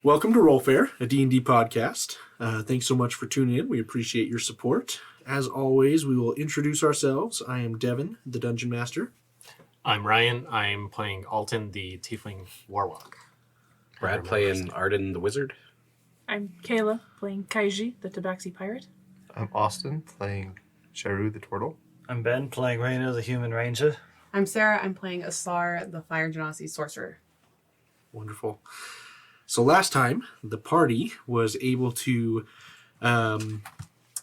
Welcome to RollFare, a D&D podcast. Thanks so much for tuning in. We appreciate your support. As always, we will introduce ourselves. I am Devin, the Dungeon Master. I'm Ryan. I'm playing Alton, the Tiefling Warlock. Brad playing Arden, the Wizard. I'm Kayla, playing Kaiji, the Tabaxi Pirate. I'm Austin, playing Sharu, the Turtle. I'm Ben, playing Raina, the Human Ranger. I'm Sarah. I'm playing Asar, the Fire Genasi Sorcerer. Wonderful. So last time, the party was able to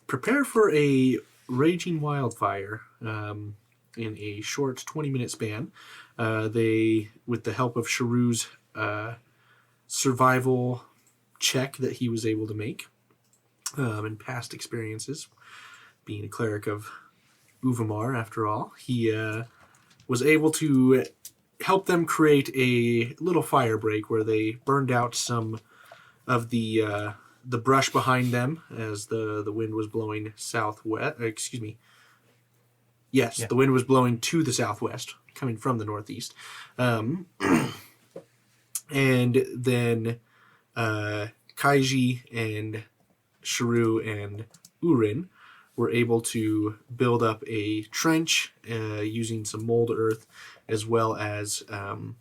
prepare for a raging wildfire in a short 20-minute span. They, with the help of Sharu's survival check that he was able to make and past experiences, being a cleric of Uvamar after all, he was able to help them create a little fire break where they burned out some of the brush behind them as the wind was blowing southwest. The wind was blowing to the southwest, coming from the northeast. And then Kaiji and Sharu and Urin were able to build up a trench using some mold earth, as well as build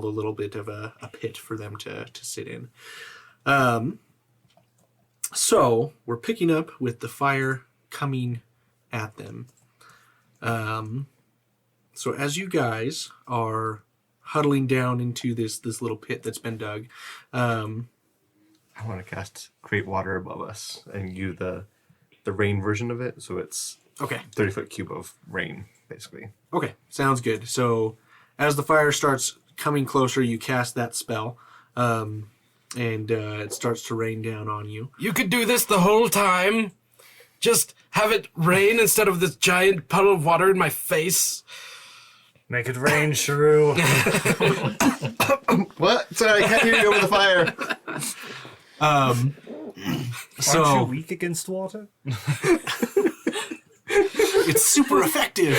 a little bit of a pit for them to sit in. So we're picking up with the fire coming at them. So as you guys are huddling down into this little pit that's been dug, I want to cast Create Water above us and use the rain version of it, so it's okay. 30-foot cube of rain, basically. Okay, sounds good. So as the fire starts coming closer, you cast that spell, and it starts to rain down on you. You could do this the whole time. Just have it rain instead of this giant puddle of water in my face. Make it rain, Sharu. What? Sorry, I can't hear you over the fire. Aren't you weak against water? It's super effective.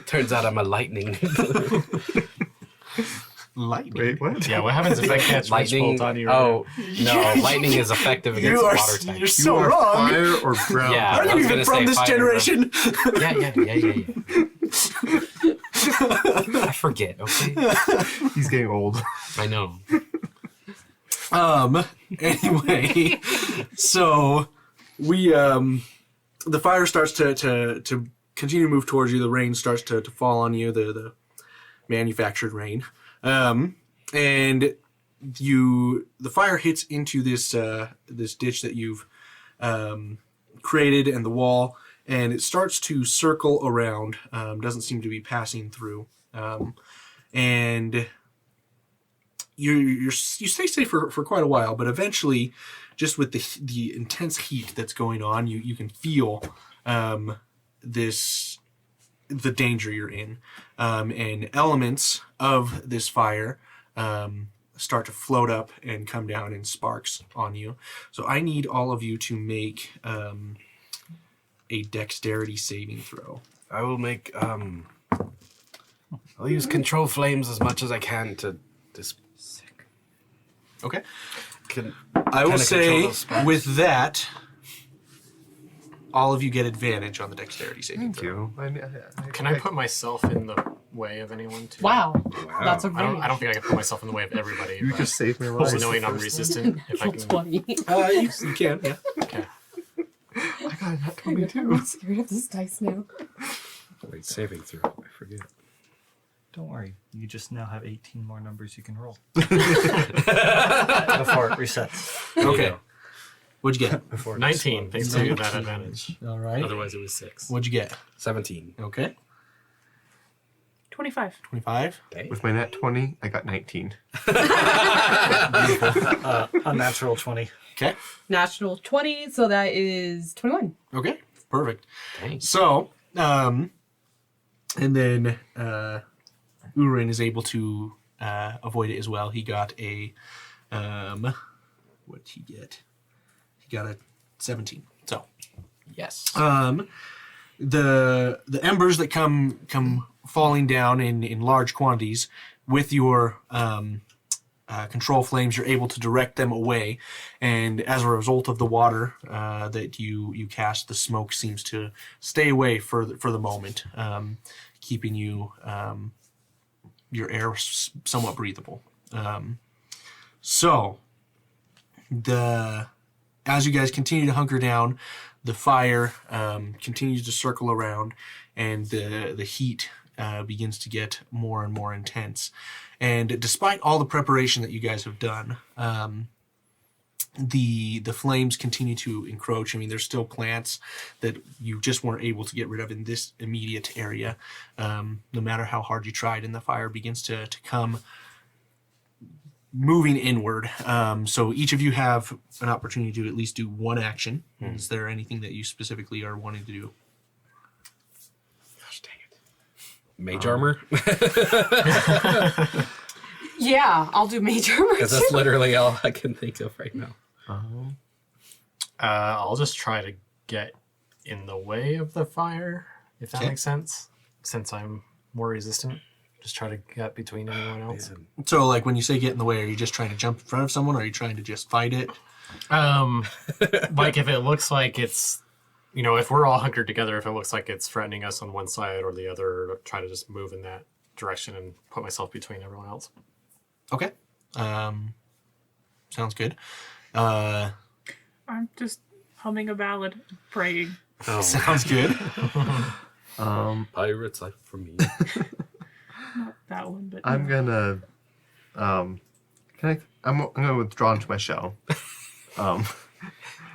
Turns out I'm a lightning. Lightning. Wait, what? Yeah, what happens if I catch Lightning. Witch Bolt on you? Oh, no. Lightning is effective against water types. You're so You are wrong. fire or ground? Yeah. Are I you was even gonna from say this fire, generation? Yeah. I forget, okay? He's getting old. I know. Anyway, so we the fire starts to continue to move towards you. The rain starts to fall on you, the manufactured rain, and the fire hits into this ditch that you've created and the wall, and it starts to circle around. Doesn't seem to be passing through, and you stay safe for quite a while, but eventually, just with the intense heat that's going on, you can feel the danger you're in, and elements of this fire start to float up and come down in sparks on you. So I need all of you to make a dexterity saving throw. I will make, I'll use control flames as much as I can to Okay. Can I will control say those sparks. with that, all of you get advantage on the dexterity saving Thank throw. you. Can I put myself in the way of anyone too? Wow. That's a I range. don't think I can put myself in the way of everybody. You but just saved my life. also knowing I'm resistant, if I Natural can. 20. You can, yeah. Okay. I got that 22. I'm scared of this dice now. Wait, saving throw. I forget. Don't worry, you just now have 18 more numbers you can roll. Before it resets. Okay. What'd you get? Before it 19, thanks to that advantage. All right. Otherwise it was 6. What'd you get? 17. Okay. 25. 25. With my net 20, I got 19. Unnatural 20. Okay. Natural 20, so that is 21. Okay. Perfect. Thanks. So, and then Urin is able to avoid it as well. He got a what'd he get? He got a 17. So Yes. the embers that come falling down in large quantities. With your control flames, you're able to direct them away, and as a result of the water that you cast, the smoke seems to stay away for the moment, keeping you your air somewhat breathable. So as you guys continue to hunker down, the fire continues to circle around, and the heat begins to get more and more intense. And despite all the preparation that you guys have done, the flames continue to encroach. I mean, there's still plants that you just weren't able to get rid of in this immediate area, no matter how hard you tried, and the fire begins to come moving inward. So each of you have an opportunity to at least do one action. Is there anything that you specifically are wanting to do? Gosh dang it. Mage armor? Yeah, I'll do mage armor. Because that's literally all I can think of right now. I'll just try to get in the way of the fire, if that Okay. makes sense, since I'm more resistant. Just try to get between anyone else. So, like, when you say get in the way, are you just trying to jump in front of someone, or are you trying to just fight it? Like if it looks like it's, if we're all hunkered together, if it looks like it's threatening us on one side or the other, try to just move in that direction and put myself between everyone else. Okay. Sounds good. I'm just humming a ballad, praying. Oh, Sounds good. pirates life for me. Not that one, but I'm gonna I'm gonna withdraw into my shell.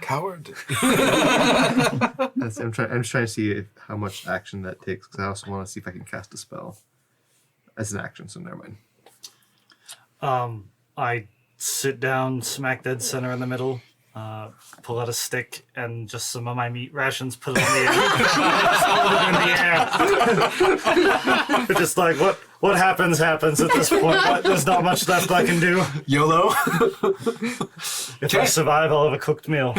Coward. I'm just trying to see how much action that takes, because I also want to see if I can cast a spell as an action. So never mind. I sit down smack dead center in the middle, pull out a stick and just some of my meat rations, put it in the air. Just hold it in the air. Just like, what happens at this point. There's not much left I can do. YOLO. If I survive, I'll have a cooked meal.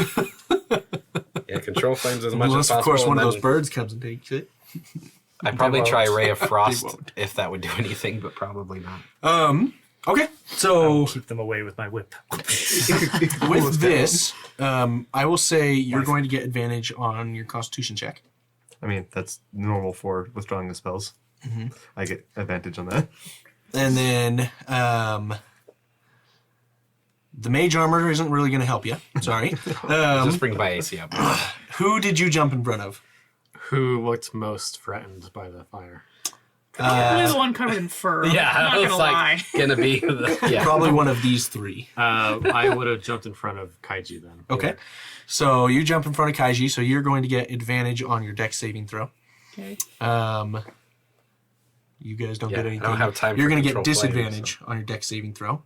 Yeah, control flames as much Unless, as possible. of course, one of and those then birds comes and takes it. I'd probably try Ray of Frost won't. if that would do anything, but probably not. Okay, so Keep them away with my whip. with this, I will say you're going to get advantage on your Constitution check. I mean, that's normal for withdrawing the spells. I get advantage on that. And then the mage armor isn't really going to help you. Sorry. just bring my AC up. Who did you jump in front of? Who looked most threatened by the fire? probably the one covered in fur. Yeah, I'm not I was gonna like, lie. gonna be the, yeah. Probably one of these three. I would have jumped in front of Kaiji then. Okay. So you jump in front of Kaiji, so you're going to get advantage on your dex saving throw. Okay. You guys don't Yeah, get I anything. don't have time You're for going to get control flames, disadvantage on your dex saving throw.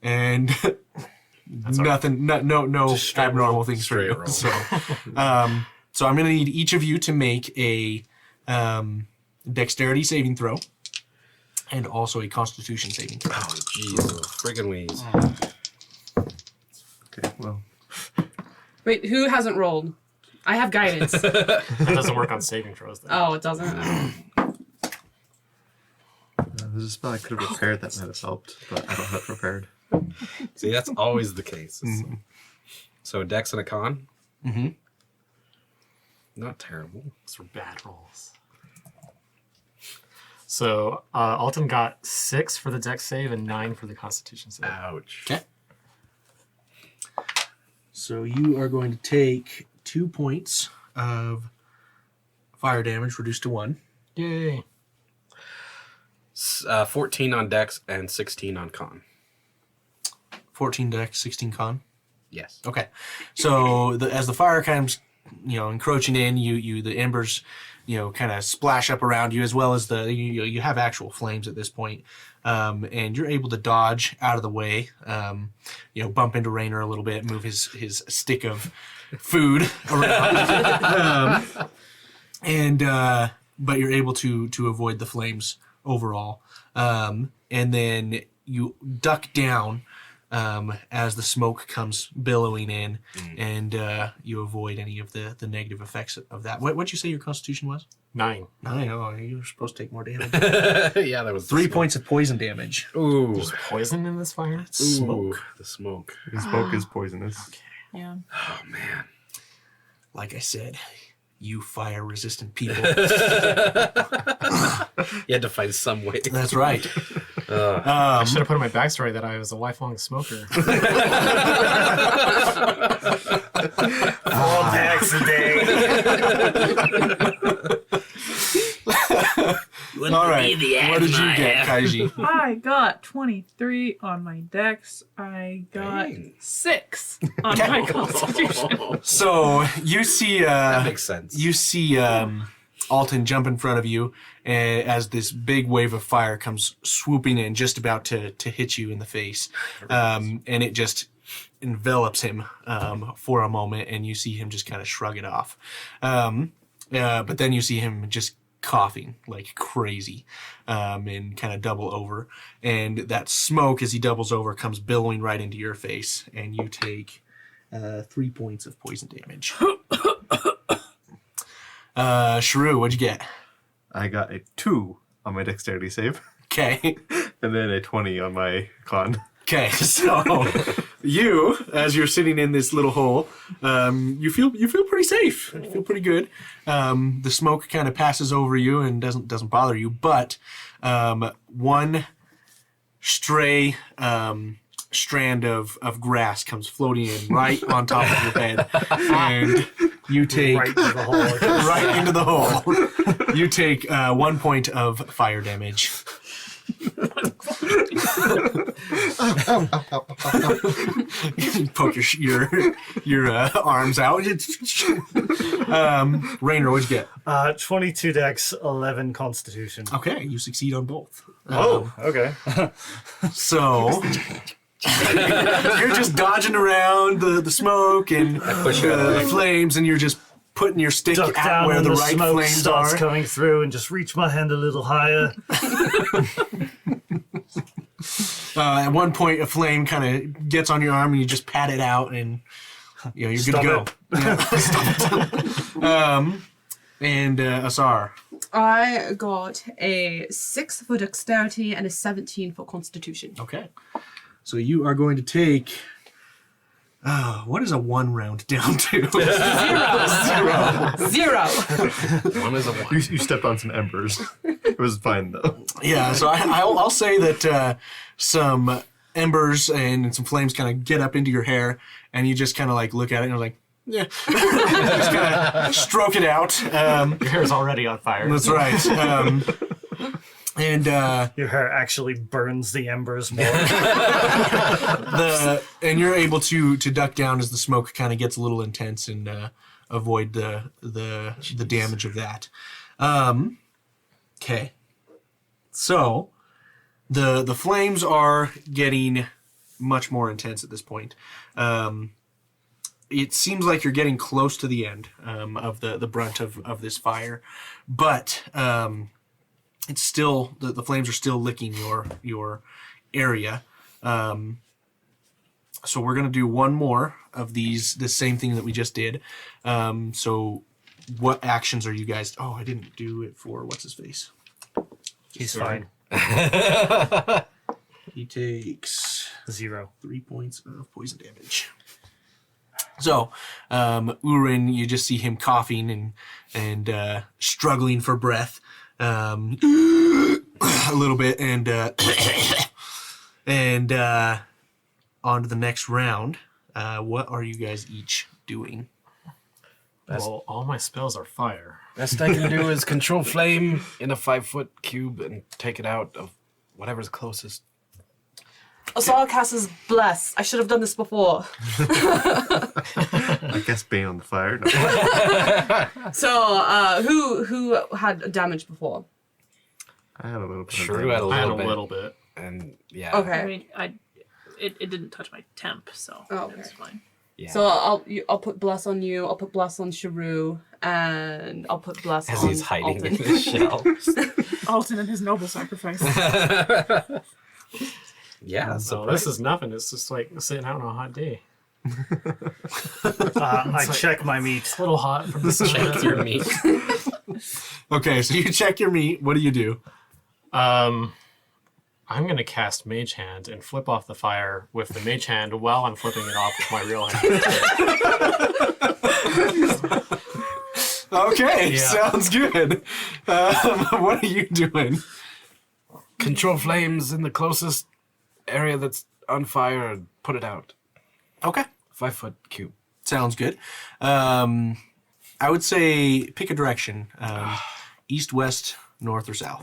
And all nothing, no Just straight abnormal roll. things for Straight you. roll. So, so I'm going to need each of you to make a dexterity saving throw and also a constitution saving throw. Oh, jeez, friggin' wheeze. Okay, well, Wait, who hasn't rolled? I have guidance. That doesn't work on saving throws though. Oh, it doesn't? there's a spell I could have prepared that might have helped, but I don't have it prepared. See, that's always the case. So a dex and a con? Mm-hmm. Not terrible. Those were bad rolls. So Alton got 6 for the dex save and 9 for the constitution save. Ouch. Okay. So you are going to take 2 points of fire damage reduced to 1. Yay. 14 on dex and 16 on con. 14 dex, 16 con. Yes. Okay. So as the fire comes, encroaching in, the embers, kind of splash up around you, as well as you have actual flames at this point, and you're able to dodge out of the way. Bump into Rainer a little bit, move his stick of food around, but you're able to avoid the flames overall, and then you duck down as the smoke comes billowing in, and you avoid any of the negative effects of that. What'd you say your constitution was? 9. 9. Oh, you were supposed to take more damage. Yeah, that was 3 points of poison damage. Ooh. There's poison in this fire? Smoke. The smoke. The smoke is poisonous. Yeah. Oh, man. Like I said, you fire-resistant people. You had to find some way. That's right. I should have put in my backstory that I was a lifelong smoker. 4 packs a day. All right. What did you get, Kaiji? I got 23 on my dex. I got 6 on my constitution. So you see, That makes sense. you see Alton jump in front of you as this big wave of fire comes swooping in, just about to hit you in the face, and it just envelops him for a moment, and you see him just kind of shrug it off. But then you see him just coughing like crazy and kind of double over, and that smoke as he doubles over comes billowing right into your face, and you take 3 points of poison damage. Shrew, what'd you get? I got a 2 on my dexterity save, Okay. and then a 20 on my con. Okay, so you, as you're sitting in this little hole, you feel pretty safe. You feel pretty good. The smoke kind of passes over you and doesn't bother you, but one stray strand of grass comes floating in right on top of your head, and you take Right to the hole. right into the hole. You take 1 point of fire damage. Poke your arms out. Rainer, what'd you get? 22 dex, 11 constitution. Okay, you succeed on both. Oh, okay. So you're just dodging around the smoke and the flames, and you're just putting your stick Duck at down where when the the right smoke flames starts are. coming through and just reach my hand a little higher. At one point, a flame kind of gets on your arm, and you just pat it out, and you're good to go. Yeah. Stop it. And Asar. I got a 6 for dexterity and a 17 for constitution. Okay. So you are going to take. What is a 1 round down to? 0. One is a 1. You stepped on some embers. It was fine though. Yeah, so I'll say that some embers and some flames kind of get up into your hair, and you just kind of like look at it and you're like, yeah. Just kind of stroke it out. Your hair's already on fire. That's right. And Your hair actually burns the embers more. and you're able to duck down as the smoke kind of gets a little intense and avoid the damage of that. Okay. So the flames are getting much more intense at this point. It seems like you're getting close to the end of the brunt of this fire, but it's still the flames are still licking your area. So we're gonna do one more of the same thing that we just did. So what actions are you guys? Oh, I didn't do it for what's his face. He's fine. He takes 0. 3 points of poison damage. So, Urin, you just see him coughing and struggling for breath a little bit, and on to the next round. What are you guys each doing? Well, all my spells are fire. Best I can do is control flame in a 5-foot cube and take it out of whatever's closest. Asar casts Bless. I should have done this before. I guess Bane on the fire. No. So, who had damage before? I had a little bit. Shrew had a I had a little bit. little bit. And yeah. Okay. I mean, it didn't touch my temp, so Oh, okay. it's fine. Yeah. So I'll put Bless on you. I'll put Bless on Shrew, and I'll put Bless As on he's hiding Alton. in his shell. Alton and his noble sacrifice. Yeah. So this is nothing. It's just like sitting out on a hot day. I check my meat. It's a little hot from the sun. Check your meat. Okay, so you check your meat. What do you do? I'm gonna cast Mage Hand and flip off the fire with the Mage Hand while I'm flipping it off with my real hand. Okay, Yeah. sounds good. What are you doing? Control flames in the closest area that's on fire and put it out. Okay, 5 foot cube. sounds good. I would say pick a direction. East, west, north, or south.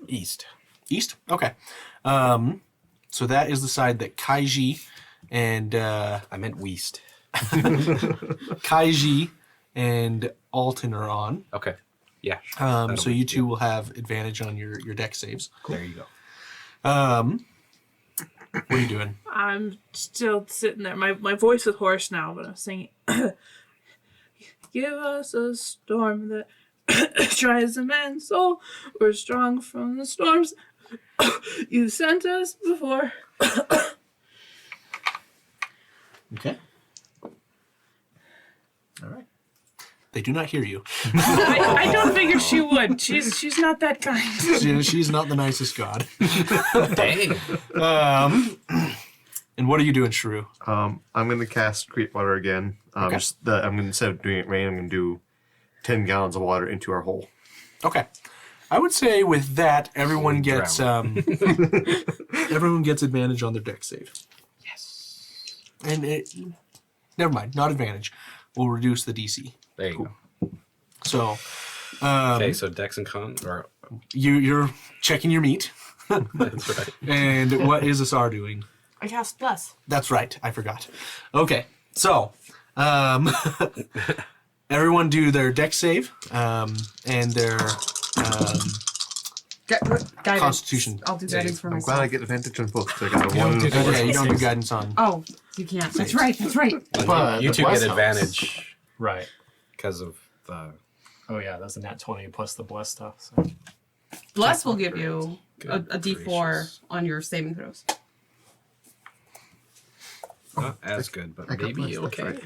East. East? Okay. So that is the side that Kaiji and I meant Weast. Kaiji and Alton are on. Okay. Yeah. So you two will have advantage on your deck saves. There you go. What are you doing? I'm still sitting there. My voice is hoarse now, but I'm singing. Give us a storm that tries a man's soul. We're strong from the storms you sent us before. Okay. All right. They do not hear you. I don't figure she would. She's not that kind. She's not the nicest god. Dang. And what are you doing, Shrew? I'm going to cast Create Water again. Okay. Instead of doing it rain, I'm going to do 10 gallons of water into our hole. Okay. I would say with that, everyone gets everyone gets advantage on their deck save. Yes. And never mind, not advantage. We'll reduce the DC. There you go. So, Okay, so Dex and Con, or you're checking your meat. that's right. And what is Asar doing? I cast Bless. That's right. I forgot. Okay. So, everyone do their deck save and their Guidance. Constitution. I'll do save. guidance for I'm myself. glad I get advantage on both. So I got a You don't 1 do and a that. 4. Yeah, you don't do guidance on. Oh, you can't. That's right. That's right. But You the two bless get helps. advantage Right. because of the Oh yeah, that's a nat 20 plus the bless stuff. So. Bless will give you a Good D4 gracious. on your saving throws. not as good, but I got maybe blessed, that's okay. right.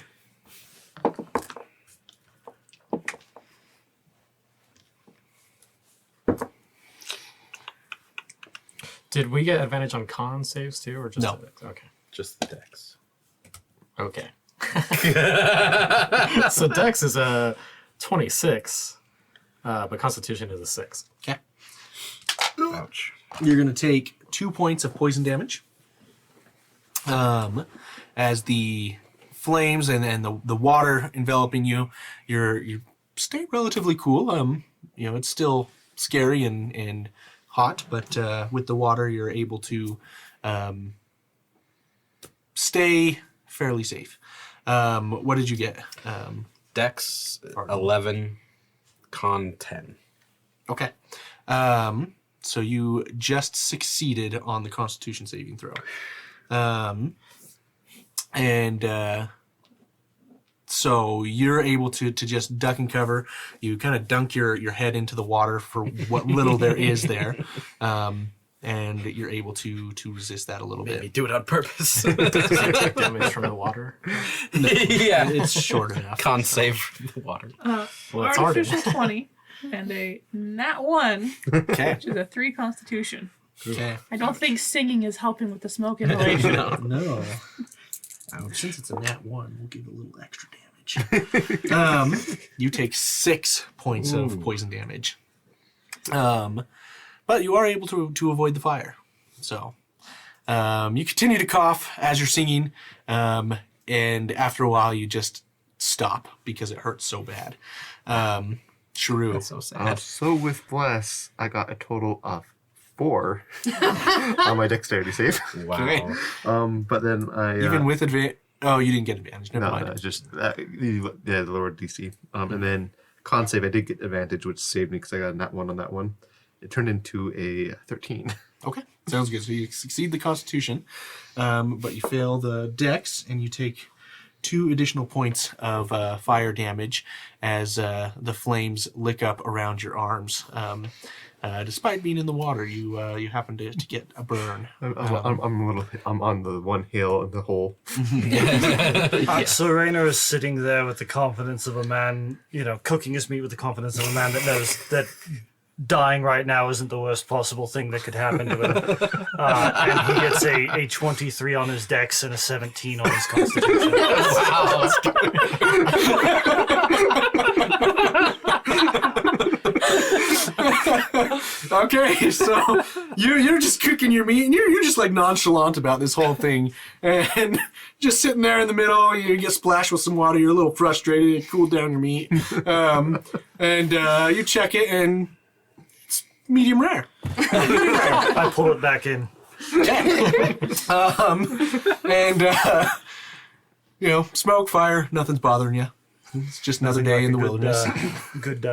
Did we get advantage on con saves too, or just No. Okay. Just the Dex. Okay. So Dex is a 26, but Constitution is a 6. Okay. Ouch. You're going to take 2 points of poison damage. As the flames and the water enveloping you, you stay relatively cool. It's still scary and hot, but with the water, you're able to stay fairly safe. What did you get? Dex 11, Con 10. Okay. So you just succeeded on the Constitution saving throw. So you're able to just duck and cover. You kind of dunk your head into the water for what little there is there. And you're able to resist that a little Maybe bit. do it on purpose. Take damage from the water. Yeah. It's short enough. Con save the water. Well, it's hard. Artificial 20 and a nat 1, Okay. which is a 3 Constitution. Okay. I don't think singing is helping with the smoke inhalation. No. Since it's a nat 1, we'll give it a little extra damage. You take 6 points of poison damage. But you are able to avoid the fire. So you continue to cough as you're singing, and after a while you just stop because it hurts so bad. Shrew. That's so sad. So with Bless, I got a total of 4 on my dexterity save. Wow. But then I Even with advantage. Oh, you didn't get advantage. Never mind. no, just the lower DC. And then con save, I did get advantage, which saved me because I got a nat 1 on that one. It turned into a 13. Okay, sounds good. So you succeed the Constitution, but you fail the Dex, and you take 2 additional points of fire damage as the flames lick up around your arms. Despite being in the water, you happen to get a burn. I'm on the one hill in the hole. So Rainer is sitting there with the confidence of a man, cooking his meat with the confidence of a man that knows that dying right now isn't the worst possible thing that could happen to him. And he gets a 23 on his dex and a 17 on his constitution. Wow. Okay, so you're just cooking your meat, and you're just like nonchalant about this whole thing, and just sitting there in the middle. You get splashed with some water. You're a little frustrated. You cool down your meat, and you check it, and it's medium rare. I pull it back in. Smoke, fire, nothing's bothering you. It's just another day in the wilderness. Good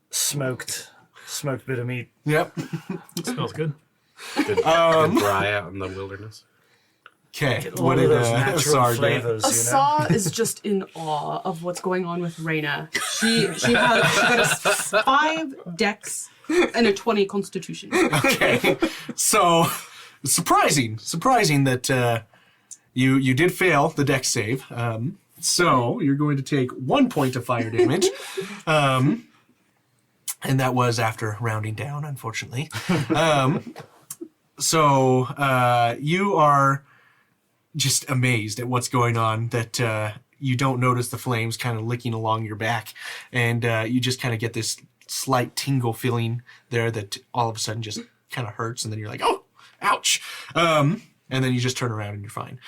smoked bit of meat. Yep. Smells good. Good dry out in the wilderness. Okay. Get all of those natural Asar do? flavors, Asa is just in awe of what's going on with Reyna. She got a 5 dex and a 20 constitution. Okay. So, surprising that you did fail the dex save. So, you're going to take 1 point of fire damage. And that was after rounding down, unfortunately. So, you are just amazed at what's going on, that you don't notice the flames kind of licking along your back. And you just kind of get this slight tingle feeling there that all of a sudden just kind of hurts. And then you're like, oh, ouch. And then you just turn around and you're fine.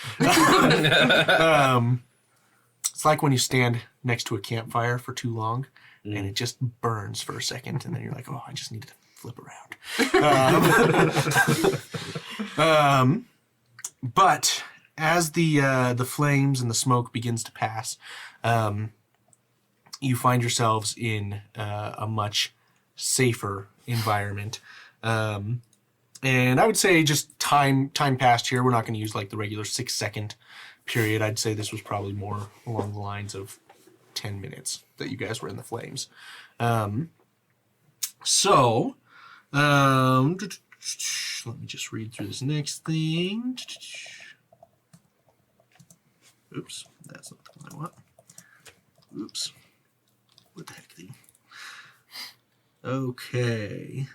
It's like when you stand next to a campfire for too long and it just burns for a second. And then you're like, oh, I just need to flip around. But as the flames and the smoke begins to pass, you find yourselves in a much safer environment. And I would say just time passed here. We're not going to use like the regular 6-second period. I'd say this was probably more along the lines of 10 minutes that you guys were in the flames. Let me just read through this next thing. Oops, that's not the one I want. Oops. What the heck, thing? Okay.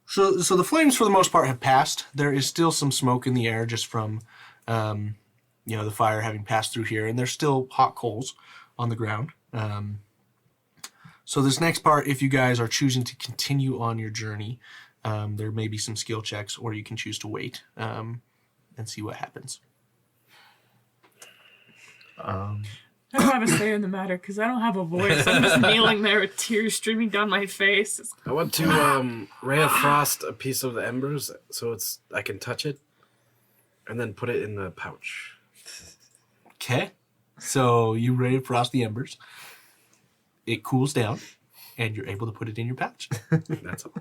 So the flames, for the most part, have passed. There is still some smoke in the air just from, the fire having passed through here, and there's still hot coals on the ground. So this next part, if you guys are choosing to continue on your journey, there may be some skill checks, or you can choose to wait and see what happens. I don't have a say in the matter because I don't have a voice. I'm just kneeling there with tears streaming down my face. I want to ray of frost a piece of the embers so I can touch it, and then put it in the pouch. Okay. So you ray of frost the embers. It cools down, and you're able to put it in your pouch. That's all.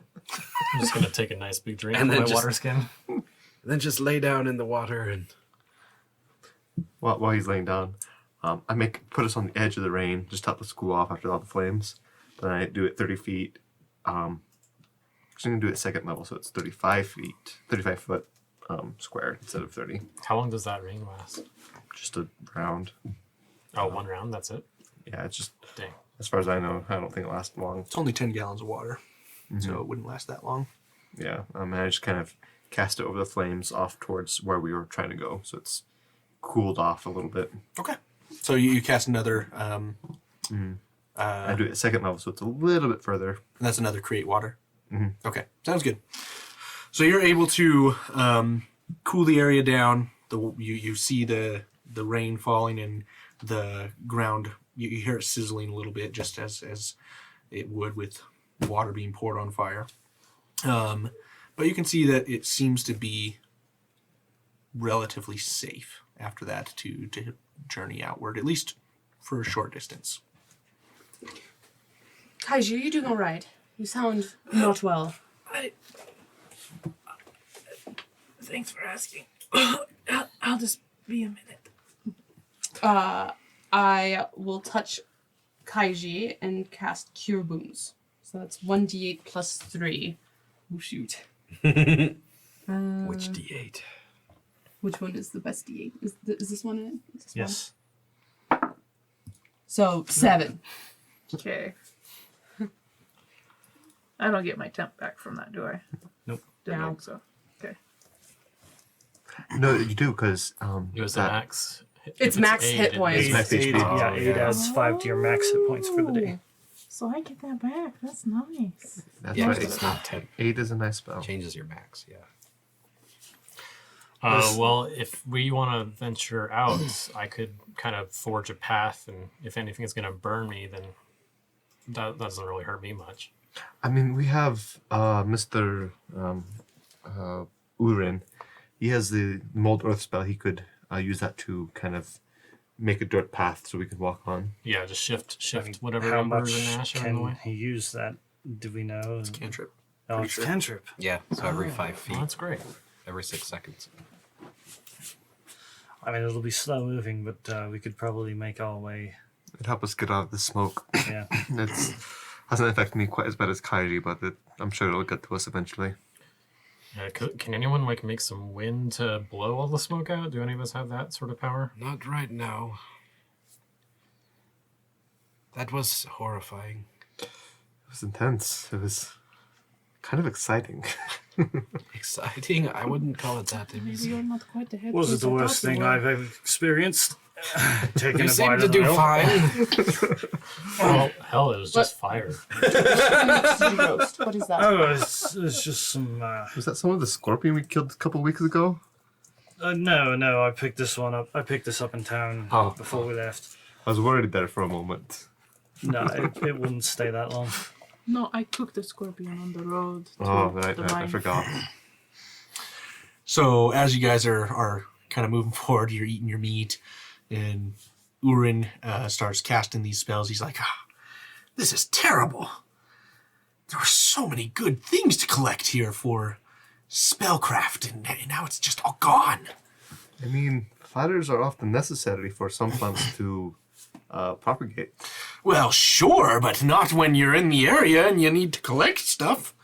I'm just going to take a nice big drink And from then my water skin. And then just lay down in the water and... While he's laying down, I put us on the edge of the rain, just help us cool off after all the flames. Then I do it 30 feet. I'm going to do it second level, so it's 35 foot square instead of 30. How long does that rain last? Just a round. Oh, 1 round? That's it? Yeah, it's just, Dang. as far as I know, I don't think it lasts long. It's only 10 gallons of water, so it wouldn't last that long. Yeah, and I just kind of cast it over the flames off towards where we were trying to go, so it's cooled off a little bit. Okay. So you cast another... I do it at second level, so it's a little bit further. And that's another create water. Okay, sounds good. So you're able to cool the area down. You see the rain falling and the ground. You hear it sizzling a little bit, just as it would with water being poured on fire. But you can see that it seems to be relatively safe after that to journey outward, at least for a short distance. Kaiju, you doing all right? You sound not well. Thanks for asking. I'll just be a minute. I will touch Kaiji and cast Cure Wounds. So that's 1d8 plus 3. Oh, shoot. Which D8? Which one is the best d8? Is this one it? Is this Yes. One? So, 7. Okay. I don't get my temp back from that, do I? Nope. Didn't No. think so. Okay. No, you do because It was the max. It's max hit points. It's max HP. Yeah, Oh, 8 yeah. adds 5 to your max hit points for the day. So I get that back. That's nice. That's Yeah, right. it's not 10. 8 is a nice spell. Changes your max, yeah. Well, if we want to venture out, I could kind of forge a path, and if anything is going to burn me, then that doesn't really hurt me much. I mean, we have Mr. Urin. He has the Mold Earth spell. He could use that to kind of make a dirt path so we can walk on. Yeah, just shift I mean, whatever how embers much and ash are in the can way. he use that? Do we know? Cantrip. Oh, it's cantrip. Yeah, so every 5 feet, Oh, that's great. every 6 seconds. I mean, it'll be slow moving, but we could probably make our way. It'd help us get out of the smoke. Yeah. It hasn't affected me quite as bad as Kairi, but I'm sure it'll get to us eventually. Can anyone make some wind to blow all the smoke out? Do any of us have that sort of power? Not right now. That was horrifying. It was intense. It was kind of exciting. Exciting? I wouldn't call it that. It was, Maybe you're not quite the head. Was it case the I worst thought you thing were. I've ever experienced? Taking you a seem bite to of the do whale? fine. Well, hell, it was just fire. Roast. What is that? Oh, it's just some. Was that some of the scorpion we killed a couple weeks ago? No, I picked this one up. I picked this up in town Oh. before we left. I was worried there for a moment. No, it wouldn't stay that long. No, I cooked a scorpion on the road. To Oh, right, the I mine. forgot. So as you guys are kind of moving forward, you're eating your meat, and Urin starts casting these spells. He's like, this is terrible. There were so many good things to collect here for spellcraft, and now it's just all gone. I mean, fires are often necessary for some plants to propagate. Well, sure, but not when you're in the area and you need to collect stuff.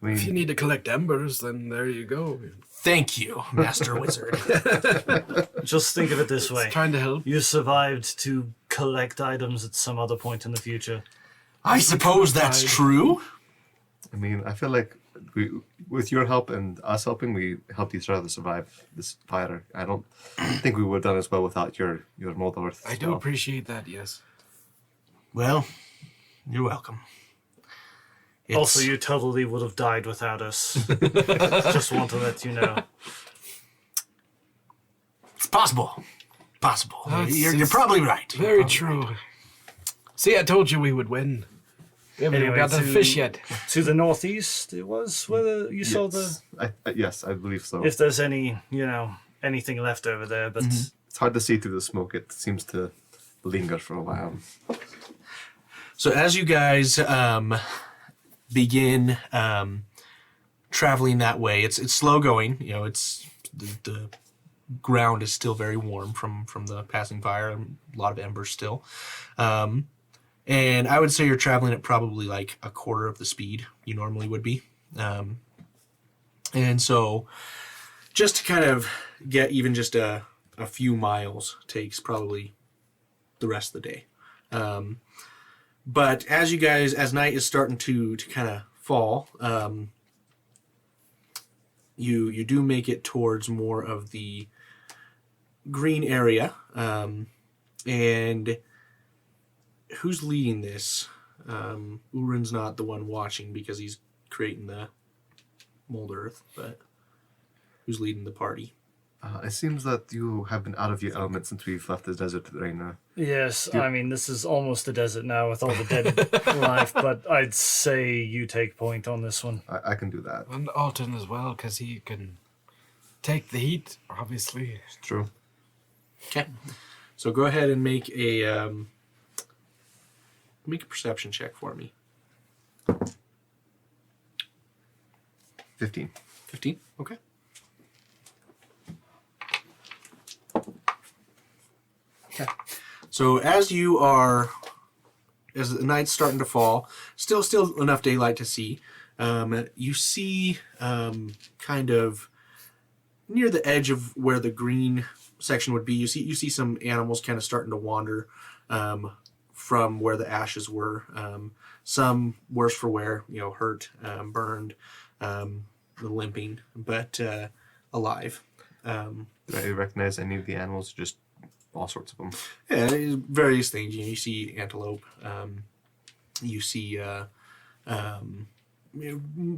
I mean, If you need to collect embers, then there you go. Thank you, Master Wizard. Just think of it this way. Trying to help. You survived to collect items at some other point in the future. I suppose that's true. I mean, I feel like with your help and us helping, we helped each other survive this fire. I don't think we would have done as well without your mold earth. I do spell. appreciate that, yes. Well, you're welcome. Also, you totally would have died without us. Just want to let you know. It's possible. Possible. That's- You're probably right. Very true. See, I told you we would win. We haven't even Anyway, got the to- fish yet. To the northeast, it was where you saw the. Yes, I believe so. If there's any, anything left over there, but It's hard to see through the smoke. It seems to linger for a while. So as you guys begin traveling that way, it's slow going. You know, it's the ground is still very warm from the passing fire, and a lot of embers still. And I would say you're traveling at probably like a quarter of the speed you normally would be. And so just to kind of get even just a few miles takes probably the rest of the day. But as night is starting to kind of fall, you do make it towards more of the green area. And who's leading this? Urin's not the one watching because he's creating the mold earth, but who's leading the party? It seems that you have been out of your element since we've left the desert, Raina. yes, I mean, this is almost a desert now with all the dead life, but I'd say you take point on this one. I can do that. And Alton as well, because he can take the heat, obviously. It's true. Okay. So go ahead and make a perception check for me. 15. 15? Okay. So as the night's starting to fall, still enough daylight to see. You see kind of near the edge of where the green section would be. You see some animals kind of starting to wander from where the ashes were. Some worse for wear, hurt, burned, limping, but alive. Do I recognize any of the animals? Just all sorts of them. Yeah, various things. You see antelope. You see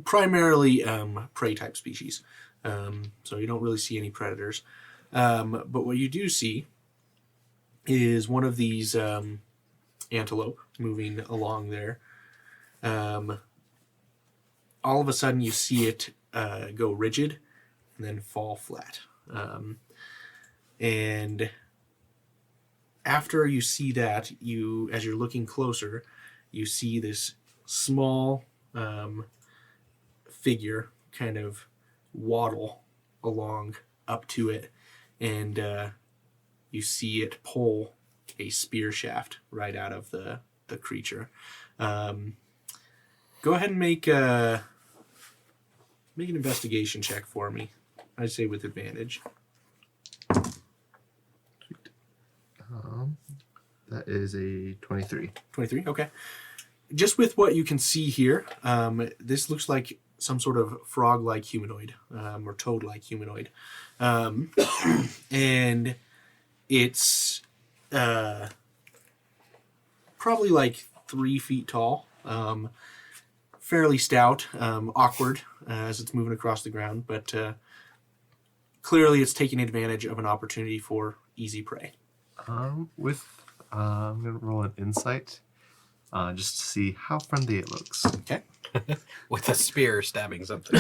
primarily prey type species. So you don't really see any predators. But what you do see is one of these antelope moving along there. All of a sudden you see it go rigid and then fall flat. And after you see that, as you're looking closer, you see this small figure kind of waddle along up to it, and you see it pull a spear shaft right out of the creature. Go ahead and make an investigation check for me. I'd say with advantage. That is a 23. 23, okay. Just with what you can see here, this looks like some sort of frog-like humanoid, or toad-like humanoid. And it's probably like 3 feet tall, fairly stout, awkward as it's moving across the ground, but clearly it's taking advantage of an opportunity for easy prey. I'm going to roll an insight just to see how friendly it looks. Okay. With a spear stabbing something.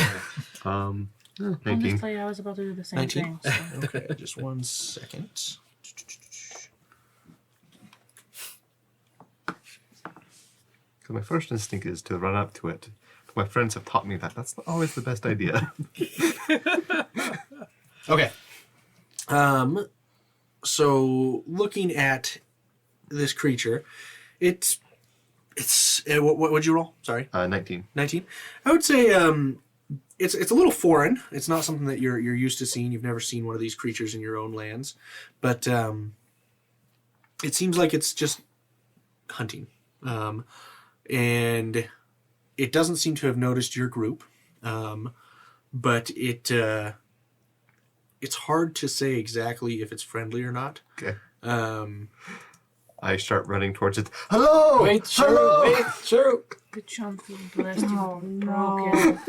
I'll just Thinking. tell you, I was about to do the same 19? thing. So. Okay, just 1 second. Because my first instinct is to run up to it. But my friends have taught me that that's not always the best idea. Okay. So looking at this creature, it's what would you roll? Sorry. 19. 19. I would say it's a little foreign. It's not something that you're used to seeing. You've never seen one of these creatures in your own lands, but it seems like it's just hunting, and it doesn't seem to have noticed your group, but it's hard to say exactly if it's friendly or not. Okay. I start running towards it. Hello! Wait, Shrew! Good chunk of the blast Oh, broken.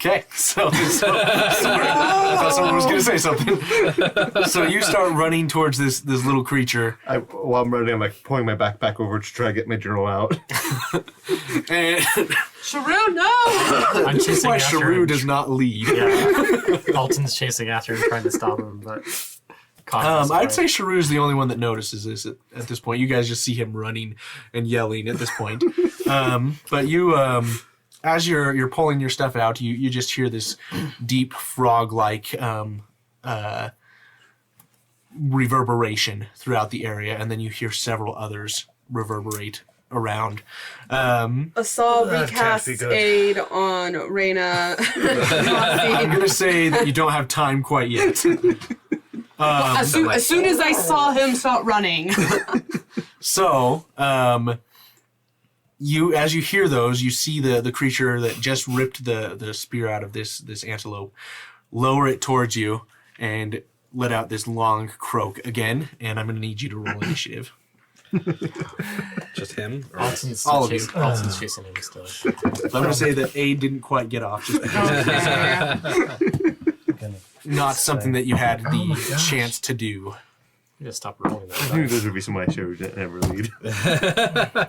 Okay, so sorry, I thought someone was going to say something. So you start running towards this little creature, While I'm running, I'm like pulling my backpack over to try to get my journal out. and Sharu, no! I'm this is chasing why after Sharu him. does not lead. Yeah. Alton's chasing after him, trying to stop him, but I'd say Sharu's the only one that notices this at this point. You guys just see him running and yelling at this point. But you, as you're pulling your stuff out, you just hear this deep frog-like reverberation throughout the area, and then you hear several others reverberate around. Assault That can't be recasts good. aid on Reyna. I'm going to say that you don't have time quite yet. as soon as I saw him start running. So, as you hear those, you see the creature that just ripped the spear out of this antelope, lower it towards you, and let out this long croak again. And I'm going to need you to roll initiative. Just him? Or Alton's All of you. Alton's chasing him still. I'm going to say that A didn't quite get off, just because not something that you had the chance to do. You just stop rolling that. I knew this would be somebody I should never lead. I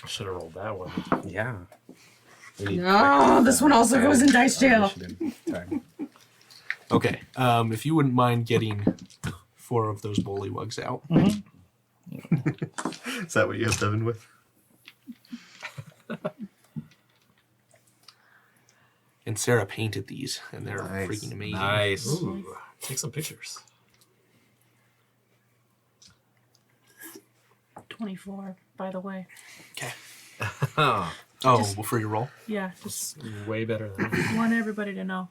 should have rolled that one. yeah. No, this one also goes in dice jail. Sorry. Okay, if you wouldn't mind getting 4 of those bullywugs out. Is that what you have 7 with? And Sarah painted these, and they're Nice. freaking amazing. Nice. Ooh, take some pictures. 24, by the way. Okay. Oh, Oh, well, for your roll? Yeah, just Way better than that. want everybody to know.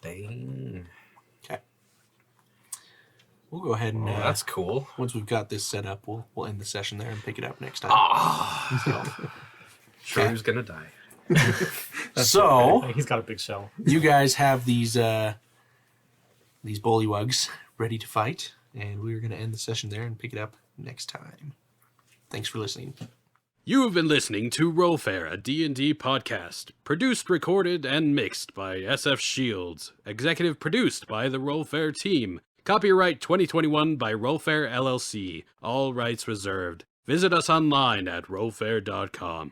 dang. Okay. We'll go ahead and Oh, that's cool. once we've got this set up, we'll end the session there and pick it up next time. Shrews gonna die. So He's got a big shell. you guys have these bullywugs ready to fight, and we're going to end the session there and pick it up next time. Thanks for listening. You have been listening to RollFare, a D&D podcast. Produced, recorded, and mixed by SF Shields. Executive produced by the RollFare team. Copyright 2021 by RollFare LLC. All rights reserved. Visit us online at rollfare.com.